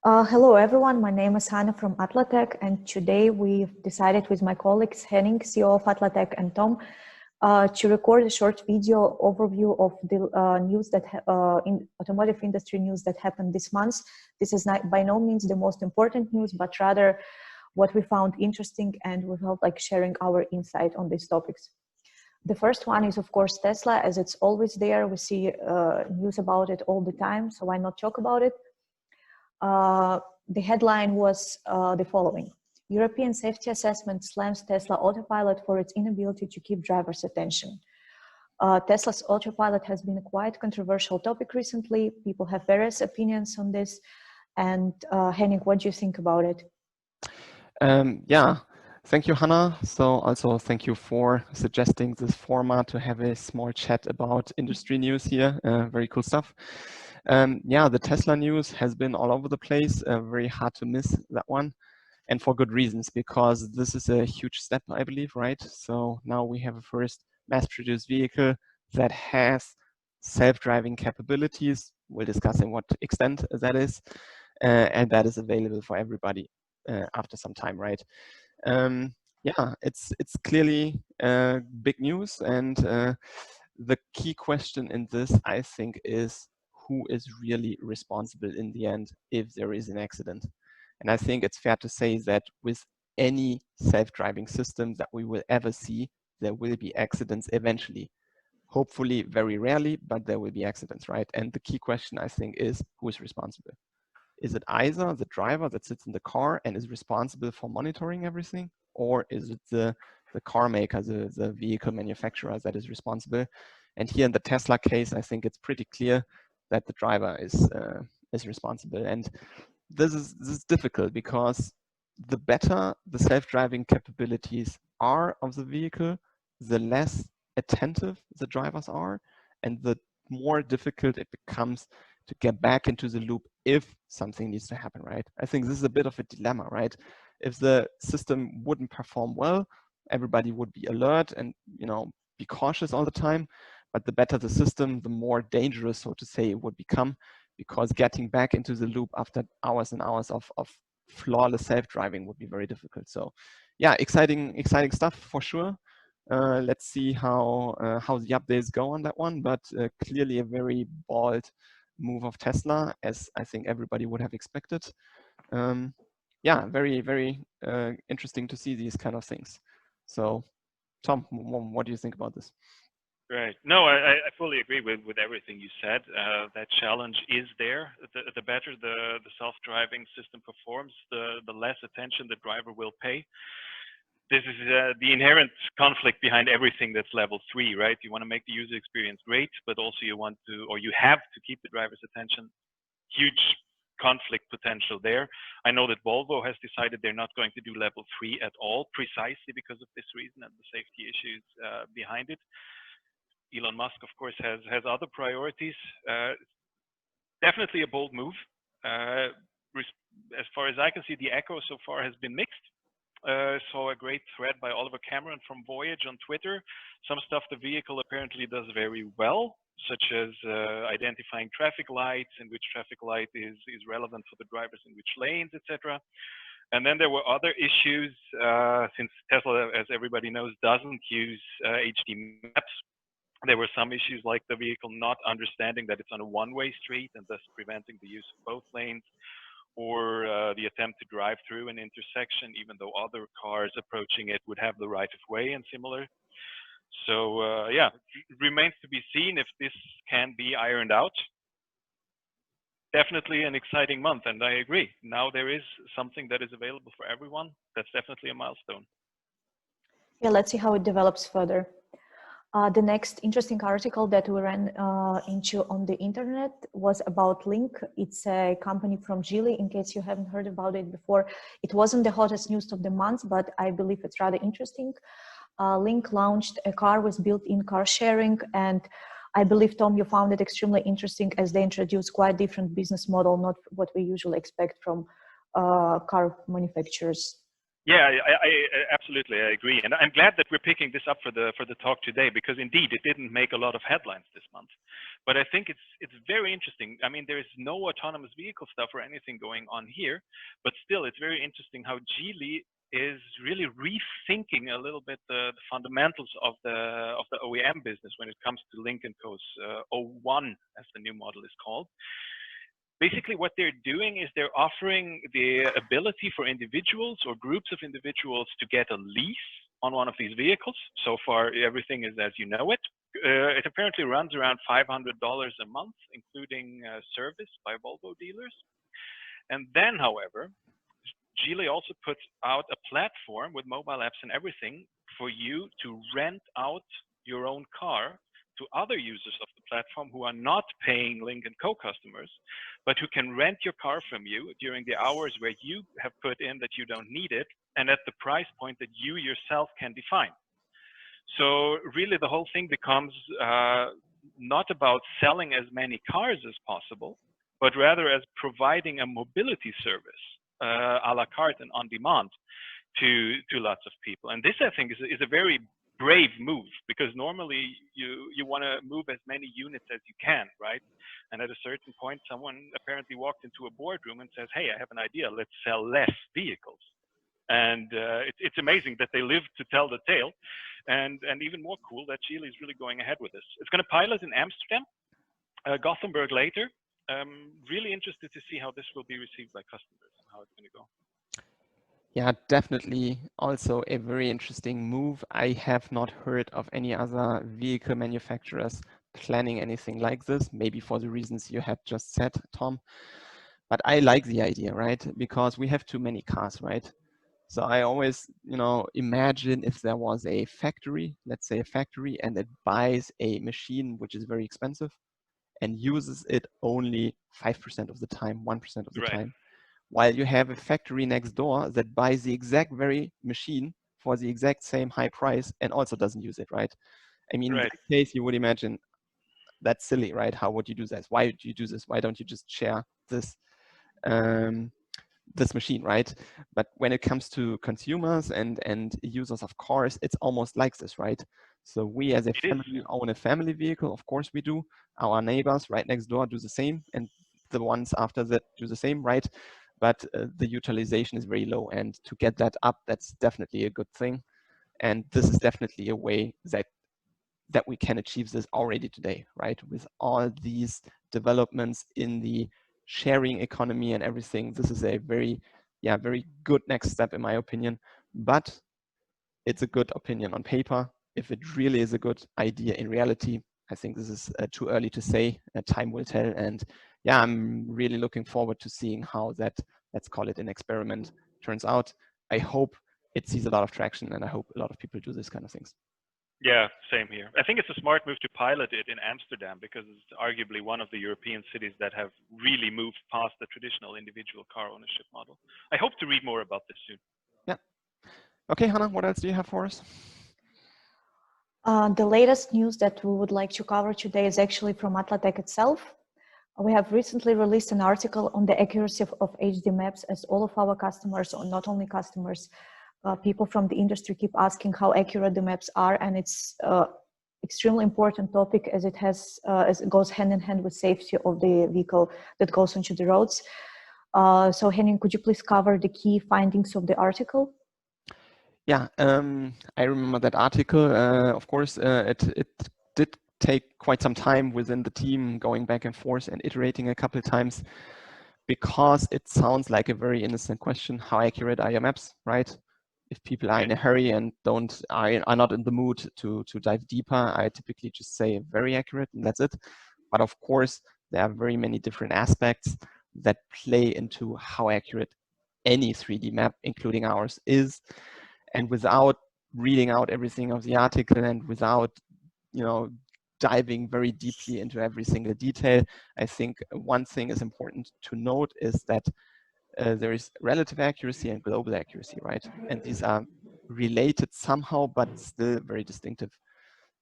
Hello everyone, my name is Hannah from Atlatech, and today we've decided with my colleagues Henning, CEO of Atlatech, and Tom to record a short video overview of the news that in automotive industry news that happened this month. This is not by no means the most important news, but rather what we found interesting, and we felt like sharing our insight on these topics. The first one is, of course, Tesla, as it's always there. We see news about it all the time, so why not talk about it? The headline was the following: European safety assessment slams Tesla Autopilot for its inability to keep drivers' attention. Tesla's Autopilot has been a quite controversial topic recently. People have various opinions on this. And Henning, what do you think about it? Yeah, thank you, Hannah. So also thank you for suggesting this format to have a small chat about industry news here. Very cool stuff. Yeah, the Tesla news has been all over the place. Very hard to miss that one. And for good reasons, because this is a huge step, I believe, right? So now we have a first mass-produced vehicle that has self-driving capabilities. We'll discuss in what extent that is, and that is available for everybody after some time, right? Yeah, it's clearly big news, and the key question in this, I think, is who is really responsible in the end if there is an accident. And I think it's fair to say that with any self-driving system that we will ever see, there will be accidents eventually. Hopefully very rarely, but there will be accidents, right? And the key question, I think, is who is responsible? Is it either the driver that sits in the car and is responsible for monitoring everything, or is it the car maker, the vehicle manufacturer that is responsible? And here in the Tesla case, I think it's pretty clear that the driver is responsible. And this is difficult because the better the self-driving capabilities are of the vehicle, the less attentive the drivers are, and the more difficult it becomes to get back into the loop if something needs to happen, right? I think this is a bit of a dilemma, right? If the system wouldn't perform well, everybody would be alert and, you know, be cautious all the time. But the better the system, the more dangerous, so to say, it would become, because getting back into the loop after hours and hours of flawless self-driving would be very difficult. So yeah, exciting stuff for sure. Let's see how the updates go on that one, but clearly a very bold move of Tesla, as I think everybody would have expected. Yeah, very interesting to see these kind of things. So Tom, what do you think about this? Right. No, I fully agree with everything you said. That challenge is there. The better the self-driving system performs, the less attention the driver will pay. This is the inherent conflict behind everything that's level 3, right? You want to make the user experience great, but also you want to, or you have to keep the driver's attention. Huge conflict potential there. I know that Volvo has decided they're not going to do level 3 at all, precisely because of this reason and the safety issues behind it. Elon Musk, of course, has other priorities. Definitely a bold move. As far as I can see, the echo so far has been mixed. Saw a great thread by Oliver Cameron from Voyage on Twitter. Some stuff the vehicle apparently does very well, such as identifying traffic lights, and which traffic light is relevant for the drivers in which lanes, etc. And then there were other issues, since Tesla, as everybody knows, doesn't use HD maps. There were some issues like the vehicle not understanding that it's on a one-way street and thus preventing the use of both lanes, or the attempt to drive through an intersection, even though other cars approaching it would have the right of way and similar. So yeah, it remains to be seen if this can be ironed out. Definitely an exciting month, and I agree. Now there is something that is available for everyone. That's definitely a milestone. Yeah, let's see how it develops further. The next interesting article that we ran into on the internet was about Link. It's a company from Geely, in case you haven't heard about it before. It wasn't the hottest news of the month, but I believe it's rather interesting. Link launched a car with built-in car sharing, and I believe, Tom, you found it extremely interesting as they introduced quite different business model, not what we usually expect from car manufacturers. Yeah, I absolutely I agree, and I'm glad that we're picking this up for the talk today, because indeed it didn't make a lot of headlines this month, but I think it's very interesting. I mean, there is no autonomous vehicle stuff or anything going on here, but still, it's very interesting how Geely is really rethinking a little bit the fundamentals of the OEM business when it comes to Lynk & Co's O1, as the new model is called. Basically, what they're doing is they're offering the ability for individuals or groups of individuals to get a lease on one of these vehicles. So far, everything is as you know it. It apparently runs around $500 a month, including service by Volvo dealers. And then, however, Geely also puts out a platform with mobile apps and everything for you to rent out your own car to other users of the platform who are not paying Lynk & Co customers, but who can rent your car from you during the hours where you have put in that you don't need it, and at the price point that you yourself can define. So really the whole thing becomes not about selling as many cars as possible, but rather as providing a mobility service a la carte and on demand to lots of people. And this, I think, is a very brave move, because normally you want to move as many units as you can, right? And at a certain point, someone apparently walked into a boardroom and says, hey, I have an idea, let's sell less vehicles. And it's amazing that they live to tell the tale. And even more cool that Geely is really going ahead with this. It's going to pilot in Amsterdam, Gothenburg later. Really interested to see how this will be received by customers and how it's going to go. Yeah, definitely also a very interesting move. I have not heard of any other vehicle manufacturers planning anything like this, maybe for the reasons you had just said, Tom. But I like the idea, right? Because we have too many cars, right? So I always, imagine if there was a factory, let's say a factory, and it buys a machine which is very expensive and uses it only 5% of the time, 1% of the time, while you have a factory next door that buys the exact very machine for the exact same high price and also doesn't use it, right? I mean, in that case, you would imagine that's silly, right? How would you do this? Why would you do this? Why don't you just share this this machine, right? But when it comes to consumers and users of cars, it's almost like this, right? So we as a family own a family vehicle, of course we do. Our neighbors right next door do the same, and the ones after that do the same, right? But the utilization is very low, and to get that up, that's definitely a good thing. And this is definitely a way that we can achieve this already today, right? With all these developments in the sharing economy and everything, this is a very good next step in my opinion. But it's a good opinion on paper. If it really is a good idea in reality, I think this is too early to say. Time will tell. And yeah, I'm really looking forward to seeing how that, let's call it an experiment, turns out. I hope it sees a lot of traction, and I hope a lot of people do this kind of things. Yeah, same here. I think it's a smart move to pilot it in Amsterdam, because it's arguably one of the European cities that have really moved past the traditional individual car ownership model. I hope to read more about this soon. Yeah. Okay, Hannah, what else do you have for us? The latest news that we would like to cover today is actually from Atlatech itself. We have recently released an article on the accuracy of HD maps, as all of our customers, or not only customers, people from the industry keep asking how accurate the maps are, and it's extremely important topic, as it has as it goes hand in hand with safety of the vehicle that goes onto the roads. So Henning, could you please cover the key findings of the article? Yeah, I remember that article. Of course, it did take quite some time within the team, going back and forth and iterating a couple of times, because it sounds like a very innocent question: how accurate are your maps, right? If people are in a hurry and are not in the mood to dive deeper, I typically just say very accurate, and that's it. But of course, there are very many different aspects that play into how accurate any 3D map, including ours, is. And without reading out everything of the article and without, diving very deeply into every single detail, I think one thing is important to note is that there is relative accuracy and global accuracy, right? And these are related somehow, but still very distinctive.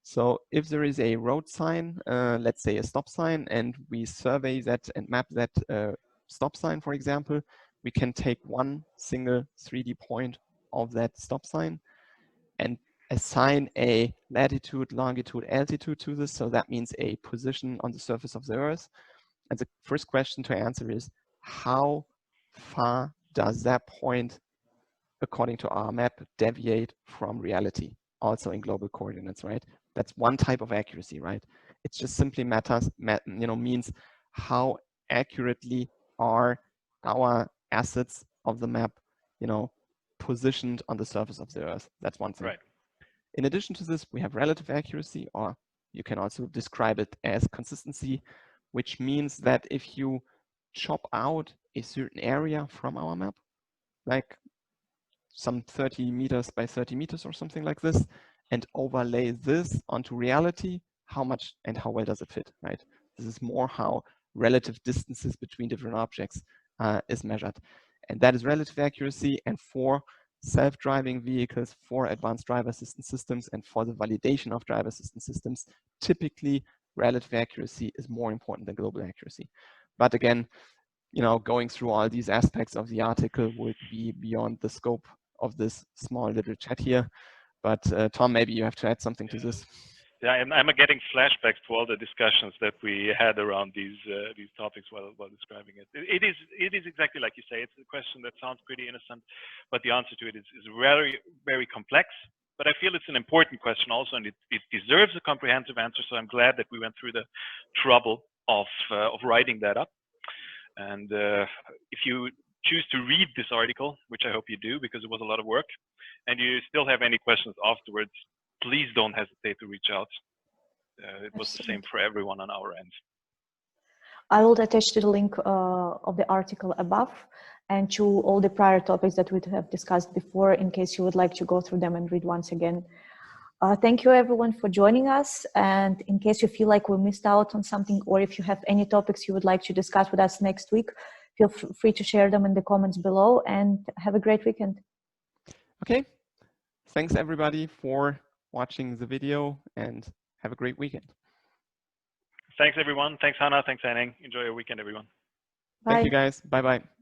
So if there is a road sign, let's say a stop sign, and we survey that and map that stop sign, for example, we can take one single 3D point of that stop sign and assign a latitude, longitude, altitude to this. So that means a position on the surface of the Earth. And the first question to answer is, how far does that point, according to our map, deviate from reality, also in global coordinates, right? That's one type of accuracy, right? It just simply means how accurately are our assets of the map, positioned on the surface of the Earth. That's one thing. Right. In addition to this, we have relative accuracy, or you can also describe it as consistency, which means that if you chop out a certain area from our map, like some 30 meters by 30 meters or something like this, and overlay this onto reality, how much and how well does it fit, right? This is more how relative distances between different objects is measured. And that is relative accuracy. And for self-driving vehicles, for advanced driver assistance systems, and for the validation of driver assistance systems, typically relative accuracy is more important than global accuracy. But again, going through all these aspects of the article would be beyond the scope of this small little chat here. But Tom, maybe you have to add something to this. Yeah, I'm getting flashbacks to all the discussions that we had around these topics while describing it. It is exactly like you say. It's a question that sounds pretty innocent, but the answer to it is very, very complex. But I feel it's an important question also, and it deserves a comprehensive answer. So I'm glad that we went through the trouble of writing that up. And if you choose to read this article, which I hope you do because it was a lot of work, and you still have any questions afterwards, please don't hesitate to reach out. It was the same for everyone on our end. I will attach to the link of the article above and to all the prior topics that we have discussed before, in case you would like to go through them and read once again. Thank you everyone for joining us. And in case you feel like we missed out on something, or if you have any topics you would like to discuss with us next week, feel free to share them in the comments below, and have a great weekend. Okay. Thanks everybody for watching the video, and have a great weekend. Thanks everyone. Thanks Hannah. Thanks Henning. Enjoy your weekend, everyone. Bye. Thank you guys. Bye-bye.